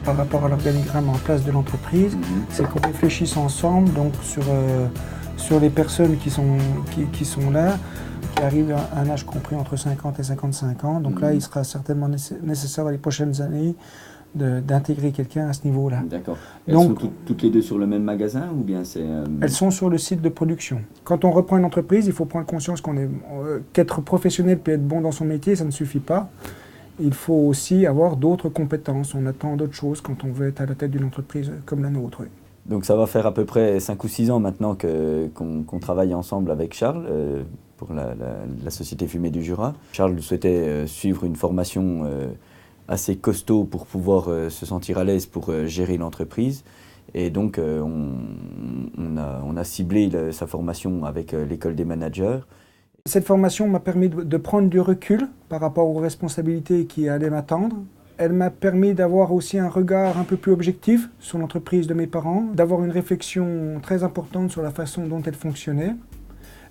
par rapport à l'organigramme en place de l'entreprise, c'est qu'on réfléchisse ensemble donc, sur les personnes qui sont là, qui arrivent à un âge compris entre 50 et 55 ans. Donc là, il sera certainement nécessaire dans les prochaines années d'intégrer quelqu'un à ce niveau-là. D'accord. Elles sont toutes les deux sur le même magasin ou bien c'est... Elles sont sur le site de production. Quand on reprend une entreprise, il faut prendre conscience qu'être professionnel puis être bon dans son métier, ça ne suffit pas. Il faut aussi avoir d'autres compétences. On attend d'autres choses quand on veut être à la tête d'une entreprise comme la nôtre. Oui. Donc ça va faire à peu près 5 ou 6 ans maintenant qu'on travaille ensemble avec Charles pour la société Fumée du Jura. Charles souhaitait suivre une formation assez costaud pour pouvoir se sentir à l'aise pour gérer l'entreprise. Et donc on a ciblé sa formation avec l'école des managers. Cette formation m'a permis de prendre du recul par rapport aux responsabilités qui allaient m'attendre. Elle m'a permis d'avoir aussi un regard un peu plus objectif sur l'entreprise de mes parents, d'avoir une réflexion très importante sur la façon dont elle fonctionnait.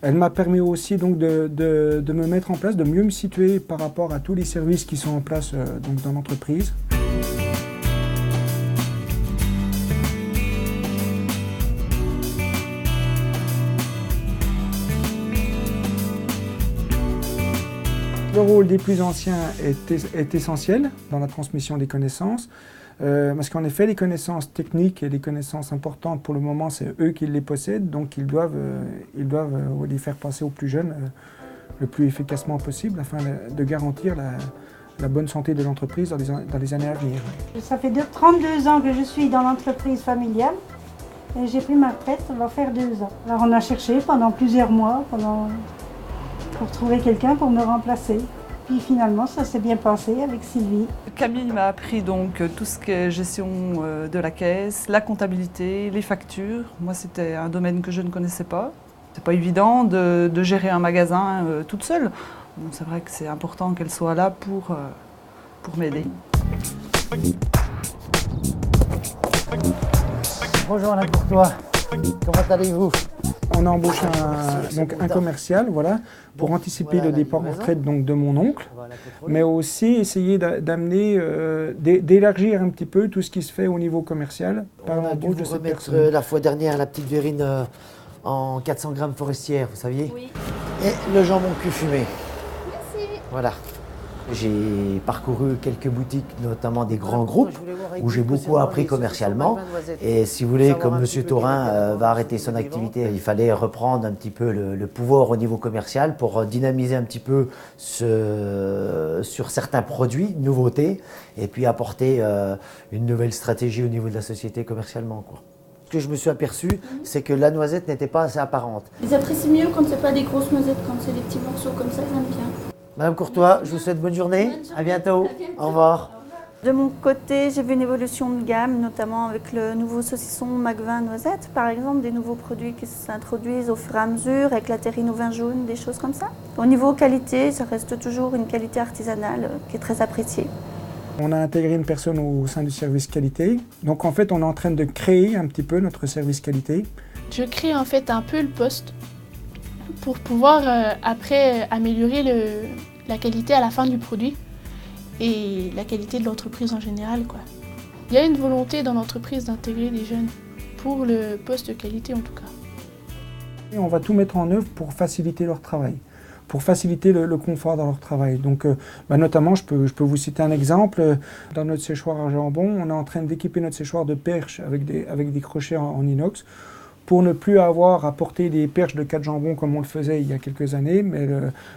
Elle m'a permis aussi donc de me mettre en place, de mieux me situer par rapport à tous les services qui sont en place donc dans l'entreprise. Le rôle des plus anciens est essentiel dans la transmission des connaissances, parce qu'en effet, les connaissances techniques et les connaissances importantes, pour le moment, c'est eux qui les possèdent, donc ils doivent les faire passer aux plus jeunes le plus efficacement possible, afin de garantir la bonne santé de l'entreprise dans les années à venir. Ça fait 32 ans que je suis dans l'entreprise familiale, et j'ai pris ma retraite, ça va faire 2 ans. Alors on a cherché pendant plusieurs mois, pour trouver quelqu'un pour me remplacer. Puis finalement, ça s'est bien passé avec Sylvie. Camille m'a appris donc tout ce qui est gestion de la caisse, la comptabilité, les factures. Moi, c'était un domaine que je ne connaissais pas. C'est pas évident de gérer un magasin toute seule. Bon, c'est vrai que c'est important qu'elle soit là pour m'aider. Bonjour Alain Courtois, comment allez-vous? On a embauché un commercial, voilà, pour anticiper le départ en retraite donc, de mon oncle, mais aussi essayer d'amener, d'élargir un petit peu tout ce qui se fait au niveau commercial par l'embauche de cette personne. La fois dernière la petite verrine en 400 grammes forestière, vous saviez? Oui. Et le jambon cul fumé. Merci. Voilà. J'ai parcouru quelques boutiques, notamment des grands groupes, où j'ai beaucoup appris commercialement. Et si vous voulez, comme M. Taurin va arrêter son activité, il fallait reprendre un petit peu le pouvoir au niveau commercial pour dynamiser un petit peu sur certains produits, nouveautés, et puis apporter une nouvelle stratégie au niveau de la société commercialement, quoi. Ce que je me suis aperçu, c'est que la noisette n'était pas assez apparente. Ils apprécient mieux quand c'est pas des grosses noisettes, quand c'est des petits morceaux comme ça, ils aiment bien. Madame Courtois, je vous souhaite bonne journée. À bientôt. Au revoir. De mon côté, j'ai vu une évolution de gamme, notamment avec le nouveau saucisson Mac20 noisette, par exemple, des nouveaux produits qui s'introduisent au fur et à mesure, avec la terrine au vin jaune, des choses comme ça. Au niveau qualité, ça reste toujours une qualité artisanale qui est très appréciée. On a intégré une personne au sein du service qualité. Donc en fait, on est en train de créer un petit peu notre service qualité. Je crée en fait un peu le poste pour pouvoir après améliorer la qualité à la fin du produit et la qualité de l'entreprise en général, quoi. Il y a une volonté dans l'entreprise d'intégrer des jeunes pour le poste de qualité en tout cas. Et on va tout mettre en œuvre pour faciliter leur travail, pour faciliter le confort dans leur travail. Donc notamment, je peux vous citer un exemple. Dans notre séchoir à jambon, on est en train d'équiper notre séchoir de perches avec des crochets en inox, pour ne plus avoir à porter des perches de 4 jambons comme on le faisait il y a quelques années,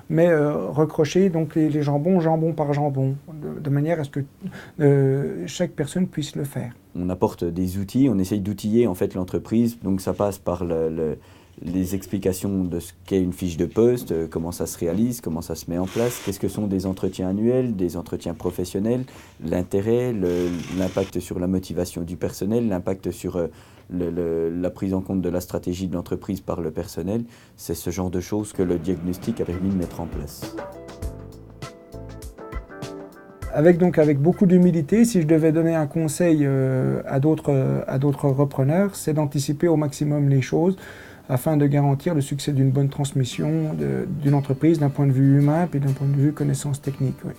mais recrocher donc les jambons, jambon par jambon, de manière à ce que chaque personne puisse le faire. On apporte des outils, on essaye d'outiller en fait l'entreprise, donc ça passe par les explications de ce qu'est une fiche de poste, comment ça se réalise, comment ça se met en place, qu'est-ce que sont des entretiens annuels, des entretiens professionnels, l'intérêt, l'impact sur la motivation du personnel, l'impact sur la prise en compte de la stratégie de l'entreprise par le personnel. C'est ce genre de choses que le diagnostic a permis de mettre en place. Avec beaucoup d'humilité, si je devais donner un conseil à d'autres repreneurs, c'est d'anticiper au maximum les choses, afin de garantir le succès d'une bonne transmission d'une entreprise d'un point de vue humain et d'un point de vue connaissance technique. Oui.